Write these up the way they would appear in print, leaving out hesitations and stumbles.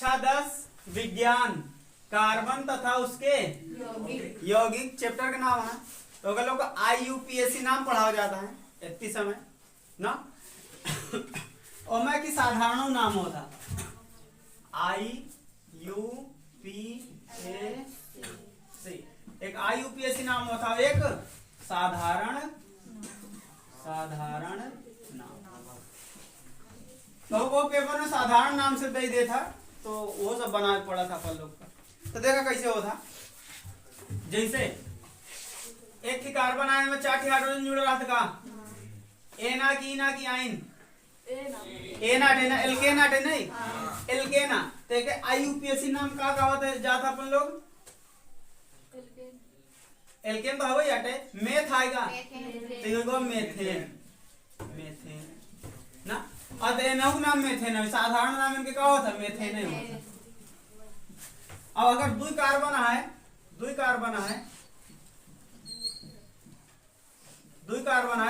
कक्षा 10 विज्ञान कार्बन तथा उसके यौगिक चैप्टर का नाम है। तो अगर लोग IUPAC नाम पढ़ाया जाता है इतनी समय ना ओमे की साधारण नाम होता IUPAC, एक IUPAC नाम होता है, एक साधारण नाम। तो वो पेपर में साधारण नाम से दे देता तो वो सब बना पड़ा था अपन लोग का। तो देखा कैसे होता, जैसे एक ही कार्बन आयन में 4 हाइड्रोजन जुड़ रहा था का एना की ना की आइन एना टेना एल्केना टे नहीं एल्केना। तो एक IUPAC नाम का होता है जाता अपन लोग एल्केन तो हवे याटे मेथ आएगा तो ये मेथेन ना। और एनहु नाम मेथेन है, साधारण नाम इनके का होता मेथेन है होता। अब अगर दो कार्बन है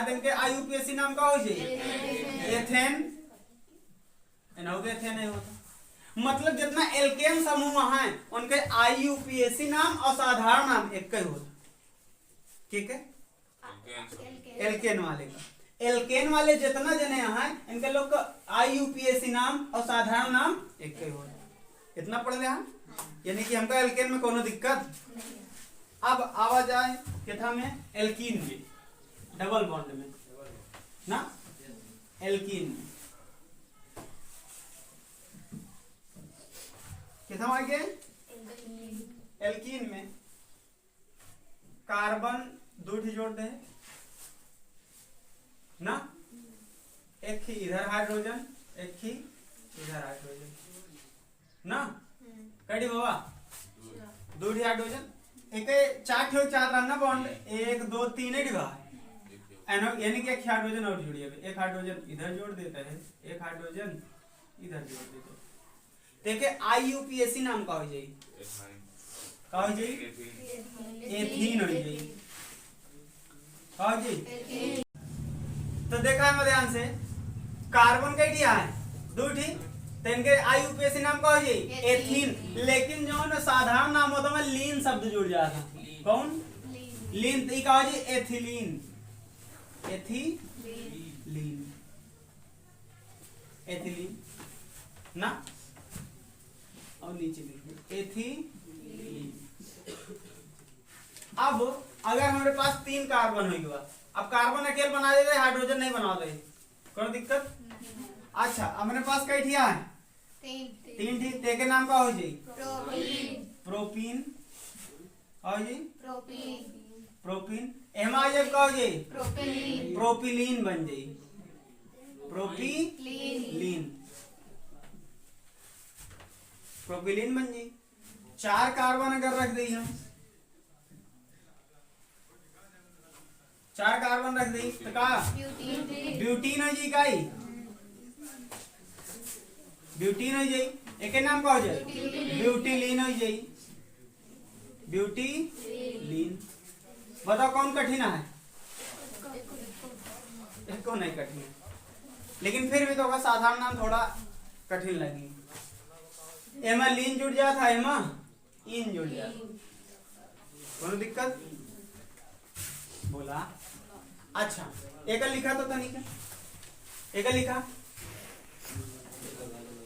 तो इनके IUPAC नाम का हो जाए एथेन, एनहु के एथेन नहीं होता। मतलब जितना एल्केन समूह है उनके IUPAC नाम और साधारण नाम एक ही होता। ठीक है, एल्केन वाले जितना जने हैं इनके लोग का IUPAC नाम और साधारण नाम एक ही होता। इतना पढ़ ले हम, यानी कि हमको एल्केन में कोनो दिक्कत। अब आवाज आए किथा में एल्कीन में डबल बॉन्ड में ना, एल्कीन में किथा आ गए एल्कीन में कार्बन 2 जोड़ दे ना, एक ही इधर हाइड्रोजन एक ही इधर हाइड्रोजन ना, कड़ी बाबा 2 हाइड्रोजन एक 4 रहना बॉन्ड 1 2 3 डिवा यानी कि एक हाइड्रोजन और जोड़िए, एक हाइड्रोजन इधर जोड़ देता है एक हाइड्रोजन इधर जोड़ देता है। देखिए IUPAC नाम का हो जाए एथीन हो जाए तो देखा है ध्यान से कार्बन का दिया है 2 तो इनके IUPAC नाम का हो जाए एथीन। लेकिन जो ना साधारण नाम होता है लीन शब्द जुड़ जाता, कौन लीन, तो का हो जाए एथिलीन ना। और नीचे लिखिए एथिलीन। अब अगर हमारे पास 3 कार्बन हो, अब कार्बन अकेले बना देते हाइड्रोजन नहीं बना दे कोई दिक्कत। अच्छा अब मेरे पास कई ठिया है 3 ते के नाम का हो जाए प्रोपीन हो जाए प्रोपीन एमा जब का हो जाए प्रोपिलीन बन जाए प्रोपिलीन बन जाए। 4 कार्बन अगर रख दी हम 4 कार्बन रख दी तो का ब्यूटीन हो जाए, का ब्यूटीन हो जाए। एक नाम का हो जाए ब्यूटीलीन हो जाए ब्यूटीलीन। बताओ कौन कठिन है, इसको नहीं कठिन है, लेकिन फिर भी तो होगा साधारण नाम थोड़ा कठिन लगी। एमा लीन जुड़ जाता है एमा इन जुड़ जाता, कोनो दिक्कत बोला। अच्छा एक लिखा तो तनिक एक लिखा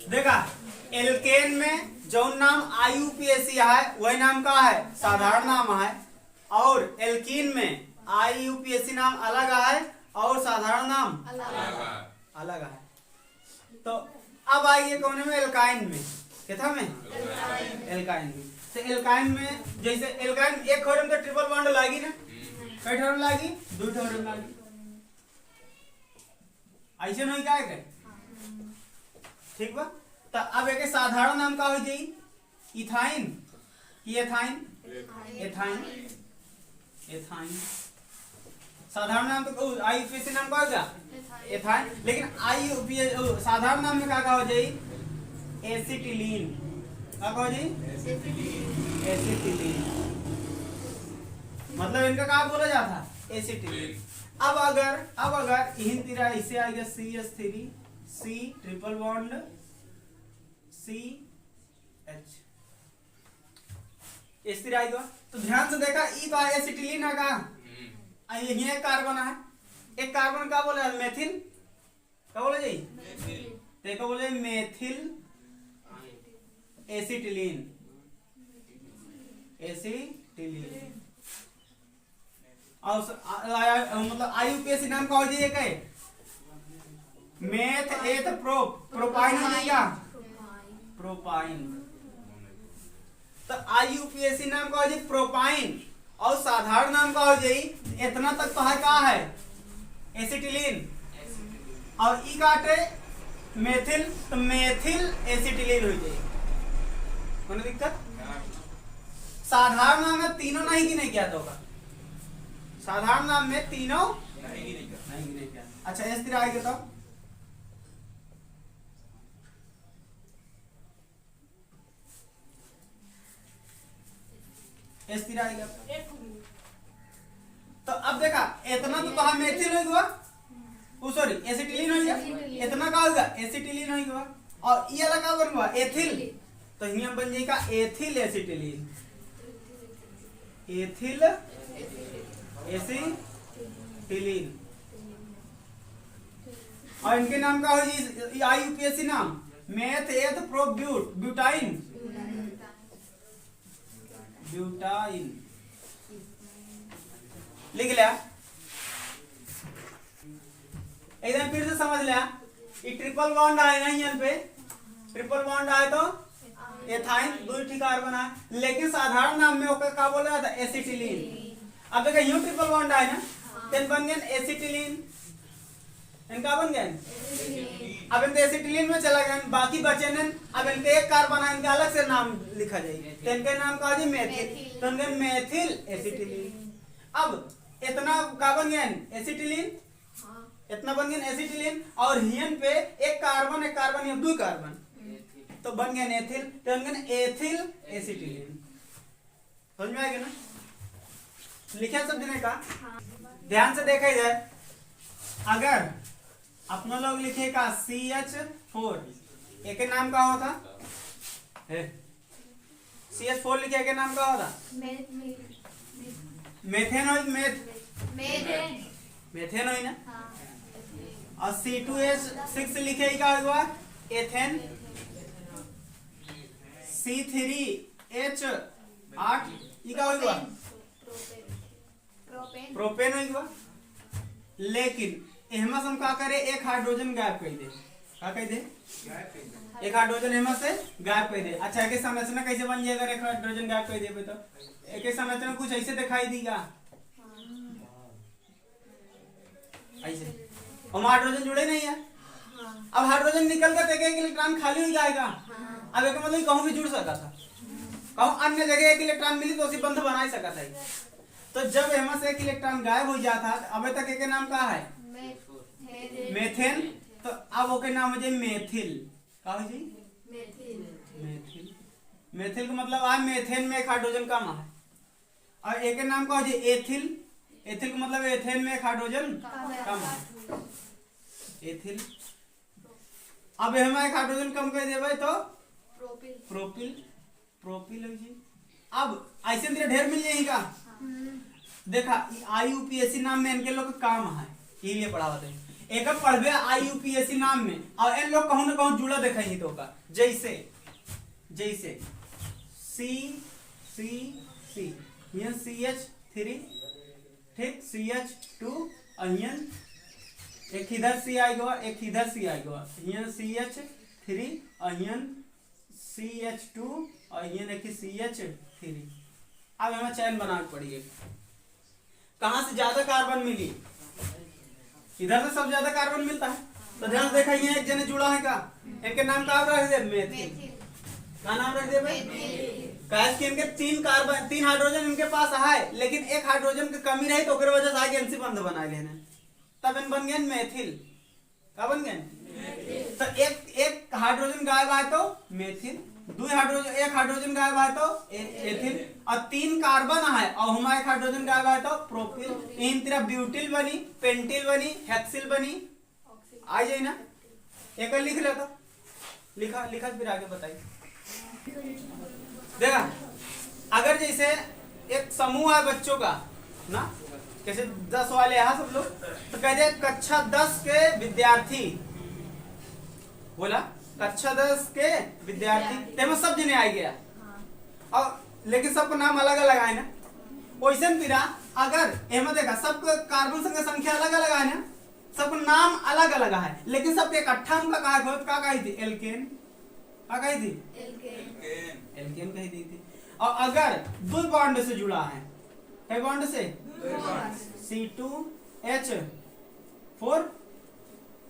देखा एल्केन में जो नाम IUPAC है वही नाम का है साधारण नाम है, और एल्कीन में IUPAC नाम अलग है और साधारण नाम अलग है। तो अब आइए कौन में एल्काइन में क्या में एल्काइन में। तो एल्काइन में जैसे एल्काइन एक खोरम तो ट्रिपल बॉन्ड लागी ना, कई ठोरम लागी 2 ठोरम लागी, ऐसे नहीं क्या है ठीक बा। तो अब एक साधारण नाम का हो जाए इथाइन कि एथाइन साधारण नाम तो IUPAC नाम का होगा एथाइन, लेकिन IUPAC साधारण नाम में क्या हो जाए एसिटिलीन, क्या हो जाए एसिटिलीन। मतलब इनका क्या बोला जाता एसिटिलीन। अब अगर इन तीरा इसे आएगा CH3 C triple bond C H स्थिर आएगा। तो ध्यान से देखा ई का एसिटिलीन है का ये एक कार्बन है, एक कार्बन का बोले मेथिल क्या बोले जी देखो बोले मेथिल एसिटिलीन एसिटिलीन और मतलब आईयूपीएसी नाम का हो जाइए क्या मेथ एथ प्रोपाइन हो जाएगा प्रोपाइन। तो आईयूपीएसी नाम का हो जाए प्रोपाइन और साधारण नाम का हो जाए इतना तक तो है का है एसिटिलीन और ई काटे मेथिल तो मेथिल एसिटिलीन हो जाए कोई दिक्कत। साधारण नाम में तीनों नहीं कि नहीं क्या तो होगा साधारण नाम में तीनों नहीं क्या। अच्छा स्थिर आएगा तो स्थिर आएगा। तो अब देखा इतना तो कहा मेथिल होगा ओ सॉरी एसिटिलीन हो गया इतना का होगा एसिटिलीन हो गया और ये वाला का बन गया एथिल तो यहाँ बन जाएगा एथिल एसिटिलीन एथिल एसिटिलीन और इनके नाम का हो जी आईयूपीएसी नाम मेथ एथ प्रोब्यूट ब्यूटाइन ब्यूटाइन लिख लिया एकदम फिर से समझ लिया ये ट्रिपल बॉन्ड आए ना यहाँ पे ट्रिपल बॉन्ड आए तो एथाइन दो ठीक कार्बन है लेकिन साधारण नाम में होकर क्या बोल रहा था एसिटिलीन। अब देखो यूं ट्रिपल बॉन्ड आए ना तेन बन गया एसिटिलीन इनका बन गया अब इनके एसिटिलीन में चला गया बाकी बचे ने अब इनके एक कार्बन है इनका अलग से नाम लिखा जाएगा तो इनके नाम का हो जाए मेथिल तो इनके मेथिल एसिटिलीन। अब इतना का बन गया एसिटिलीन इतना बन गया एसिटिलीन और हियन पे एक कार्बन ये दो कार्बन तो बन गया एथिल तो बन गया एथिल एसिटिलीन। समझ में आएगा ना लिखे सब देने का ध्यान से देखा जाए अगर अपना लोग लिखेगा CH4 एक नाम का होता CH4 लिखे के नाम का होता मेथेन हो मेथेन हो ना और C2H6 लिखे का होगा एथेन C3H8 ये का होगा प्रोपेन होगा लेकिन एहमा से हम का करे एक हाइड्रोजन गायब कर दे का कह दे एक हाइड्रोजन एहमा से गायब कर दे। अच्छा एक संरचना कैसे बन जाएगा एक हाइड्रोजन गायब कर दे तो एक संरचना कुछ ऐसे दिखाई देगा ऐसे और हाइड्रोजन जुड़े नहीं है अब हाइड्रोजन निकल कर एक इलेक्ट्रॉन खाली हो जाएगा अब एक मतलब कहूं भी जुड़ सका था कहूं अन्य जगह एक इलेक्ट्रॉन मिली तो उसी बंध बना ही सका था। तो जब एहमा से एक इलेक्ट्रॉन गायब हो जाता अभी तक एक नाम का है मेथेन तो अब ओके नाम हो जाए मेथिल का हो जाए मेथिल मेथिल का मतलब आ मेथेन में एक हाइड्रोजन कम है और एक नाम का हो जाए एथिल एथिल का मतलब एथेन में एक हाइड्रोजन कम है एथिल। अब हम एक हाइड्रोजन कम कर देवे तो प्रोपिल प्रोपिल हो जी। अब ऐसे अंदर ढेर मिल जाएगा देखा आईयूपीएसी नाम में इनके लोग काम है ये लिए पढ़ावत है एक पढ़वे आईयूपीएसी नाम में और इन लोग कहूं ना कहूं जुड़ा देखेंगे तो का जैसे जैसे सी सी सी यहाँ CH3 ठीक CH2 और एक इधर C आएगा एक इधर C आएगा यहाँ CH3 और यहाँ CH2 और यहाँ देखिए CH3। अब हमें चैन बनाना पड़ेगा कहां से ज्यादा कार्बन मिली इधर से सब ज्यादा कार्बन मिलता है तो ध्यान देखा ये एक जने जुड़ा है का इनके नाम का रख दे मेथिल का नाम रख दे भाई कैस के इनके तीन कार्बन तीन हाइड्रोजन इनके पास है लेकिन एक हाइड्रोजन की कमी रही तो ओकर वजह से आगे एनसी बंध बना लेने तब इन बन गए मेथिल का बन गए तो एक हाइड्रोजन गायब आए तो मेथिल दो हाइड्रोजन एक हाइड्रोजन गायब आए तो एथिल और तीन कार्बन है और हमारा एक हाइड्रोजन गायब आए तो प्रोपिल इन तरह ब्यूटिल बनी पेंटिल बनी हेक्सिल बनी आ जाए ना एक लिख ले तो लिखा लिखा फिर आगे बताइए। देखा, अगर जैसे एक समूह है बच्चों का ना, कैसे 10 वाले यहाँ सब लोग, तो कहते कक्षा 10 के विद्यार्थी, बोला कक्षा 10 के विद्यार्थी, तेम सब जने आ गया और लेकिन सबका नाम अलग अलग है ना। वैसे फिरा अगर एम देखा सबका कार्बन संख्या अलग अलग है ना, सबका नाम अलग अलग है, लेकिन सबके इकट्ठा उनका का कही थी एल्केन, क्या कही थी एल्केन कही थी। और अगर दो बॉन्ड से जुड़ा है, कई बॉन्ड से C2H4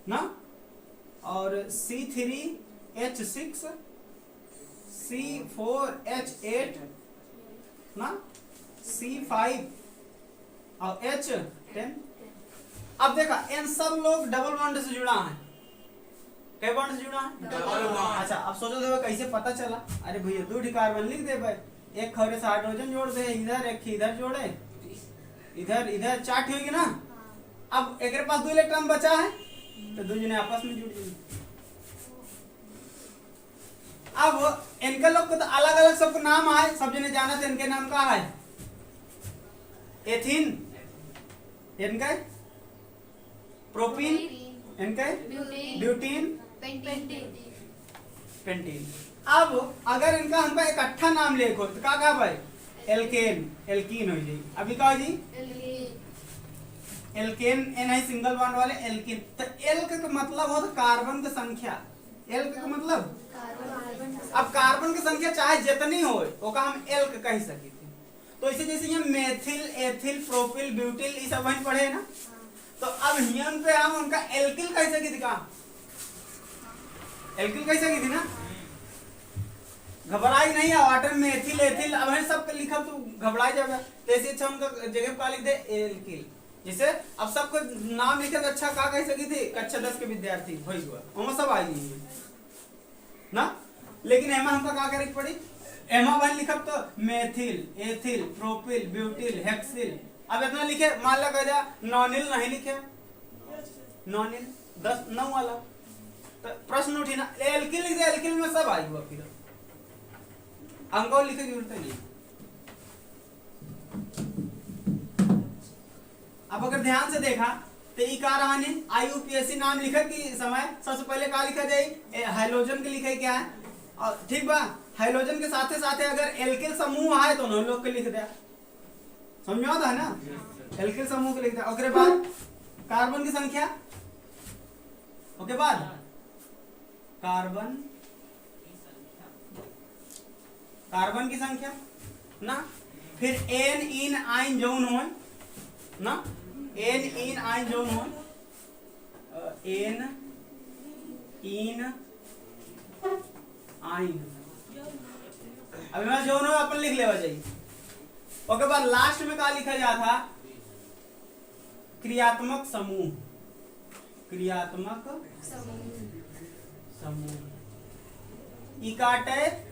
ना, और C3H6 C4H8 ना, C5 और H10। अब देखा इन सब लोग डबल बॉन्ड से जुड़ा है, कई बॉन्ड से जुड़ा है डबल बॉन्ड। अच्छा अब सोचो देखो कैसे पता चला, अरे भैया 2 कार्बन लिख दे भाई, एक खौरे से हाइड्रोजन जोड़ दे, इधर एक इधर जोड़े, इधर इधर 4 होगी ना। अब एक पास 2 इलेक्ट्रॉन बचा है तो 2 जने आपस में जुड़ जाएंगे। अब इनके लोग को तो अलग अलग सबको नाम आए, सब जने जाना थे इनके नाम का है एथीन, इनका प्रोपीन, इनका ब्यूटीन, पेंटीन। अब अगर इनका हमका इकट्ठा नाम लिखो तो क्या कहा भाई एल्केन, एल्कीन हो जाएगी। अभी कहा जी एल्केन, एन है सिंगल बॉन्ड वाले एल्कीन। तो एल्क का मतलब होता कार्बन की संख्या, एल्क का मतलब अब कार्बन की संख्या चाहे जितनी हो ओका हम एल्क कह सकी थे। तो इसे जैसे ये मेथिल, एथिल, प्रोपिल, ब्यूटिल ये सब वहीं पढ़े ना, तो अब हियन पे हम उनका एल्किल कह सकी थी, कहा एल्किल कह सकी थी ना। घबराई नहीं है, वाटर में एथिल एथिल अब है सब लिखा तो घबराई जाएगा, तो ऐसे अच्छा उनका जगह पर लिख दे एल्किल। जैसे अब सबको नाम लिखे तो अच्छा कहा कह सकी थी कक्षा 10 के विद्यार्थी भाई हुआ सब आई है ना। लेकिन एमा हमका क्या करे पड़ी, एमा वन लिखा तो methyl, ethyl, propyl, butyl, hexyl. अब इतना लिखे, मान ला कह नॉनिल नहीं लिखे, नॉनिल 10 9 वाला, तो प्रश्न उठी ना, एल्किल लिख दे, एल्किल में सब आई हुआ, फिर अंको लिखे की जरूरत नहीं। अब अगर ध्यान से देखा तो ई का रहा ने IUPAC नाम लिखे की समय सबसे पहले क्या लिखा जाए, हाइड्रोजन के लिखे क्या है, और ठीक बा हाइड्रोजन के साथे साथे अगर एल्किल समूह है तो उन लोग के लिख दे, समझ में आता है ना, एल्किल समूह के लिख दे। उसके बाद कार्बन की संख्या, उसके बाद कार्बन की संख्या ना, फिर एन इन आइन जौन हो ना, एन इन आइन जौन हो, एन इन आइन अभी मैं जौन हो अपन लिख लेवा जाइए। उसके बाद लास्ट में क्या लिखा जाता, क्रियात्मक समूह, क्रियात्मक समूह इकाटे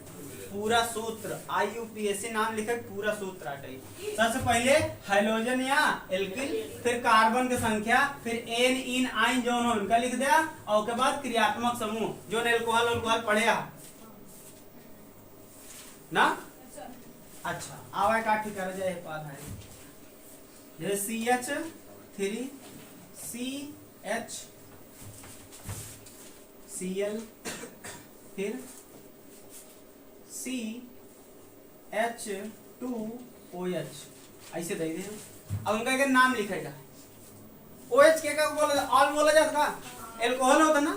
पूरा सूत्र, IUPAC नाम लिखे पूरा सूत्र आटे। सबसे पहले हाइड्रोजन या एल्किल, फिर कार्बन की संख्या, फिर एन इन आइन जो उनका लिख दिया, और उसके बाद क्रियात्मक समूह जो एल्कोहल अल्कोहल पढ़े ना। अच्छा आवा का ठीक कर जाए पास है, जैसे CH3 CH Cl, फिर CH2OH ऐसे दे दे। अब उनका क्या नाम लिखेगा, OH के का बोला, ऑल बोला जाता का एल्कोहल होता ना,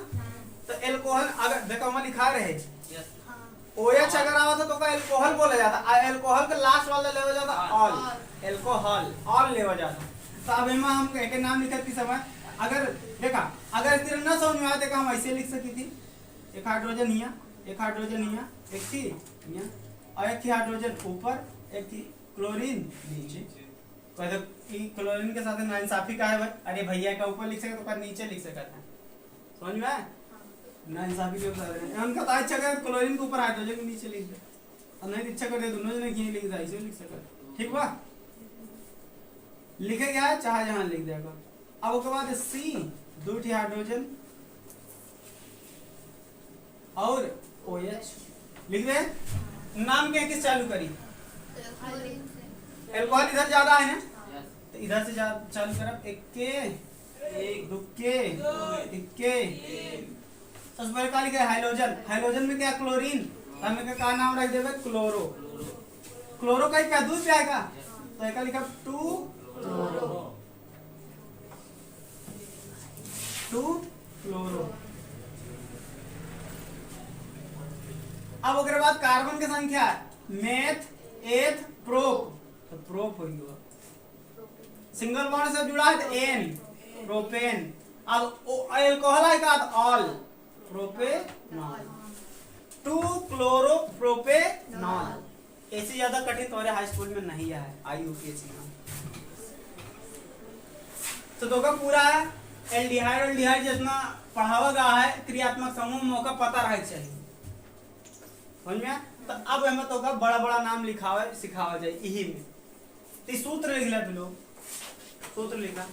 तो एल्कोहल अगर देखो हम लिखा रहे OH अगर आवता तो का एल्कोहल बोला जाता, एल्कोहल का लास्ट वाला लेवा जाता ऑल, एल्कोहल ऑल लेवा जाता। तो अब हम एक नाम लिखत की समय अगर देखा, अगर तेरे ना समझ में आया तो हम ऐसे लिख सकी थी, एक हाइड्रोजन हिया, एक हाइड्रोजन हिया, एक थी हिया, और एक थी हाइड्रोजन ऊपर, एक थी क्लोरीन नीचे। तो क्लोरीन के साथ नाइंसाफी का है भाई, अरे भैया का ऊपर लिख सकते तो नीचे लिख सकता है, समझ में आया नाइंसाफी के साथ उनका तो अच्छा कर क्लोरीन के ऊपर हाइड्रोजन के नीचे लिख दे, और नहीं इच्छा कर दे दोनों जने की लिख दे, ऐसे लिख सकता, ठीक बा लिखे क्या है चाहे जहां लिख देगा। अब उसके बाद C 2 हाइड्रोजन और OH लिख दे। नाम के किस चालू करी? एल्कोहल इधर ज्यादा है ना, तो इधर से चालू करब। इक्के, दुक्के, इक्के। सबसे पहले का लिखा है हाइड्रोजन। हाइड्रोजन में क्या क्लोरीन, हमें का नाम रख देवे क्लोरो। क्लोरो का क्या दूध पे आएगा, तो एक लिखा 2 क्लोरो, 2 क्लोरो। अब उसके बाद कार्बन की संख्या मेथ, एथ, प्रोप, तो प्रोप हो गया। सिंगल बॉन्ड से जुड़ा है तो एन, प्रोपेन। अब एल्कोहल आएगा तो ऑल, प्रोपेनॉल, 2 क्लोरो प्रोपेनॉल। ऐसे ज्यादा कठिन तुम्हारे हाई स्कूल में नहीं है IUPAC नाम। तो दो का पूरा एल्डिहाइड एल्डिहाइड जितना पढ़ावा गया है क्रियात्मक समूह मौका पता रहे चाहिए, समझ में। तो अब हमें तो का बड़ा बड़ा नाम लिखावे सिखावा जाए यही में। तो सूत्र लिख ले, लोग सूत्र लिखा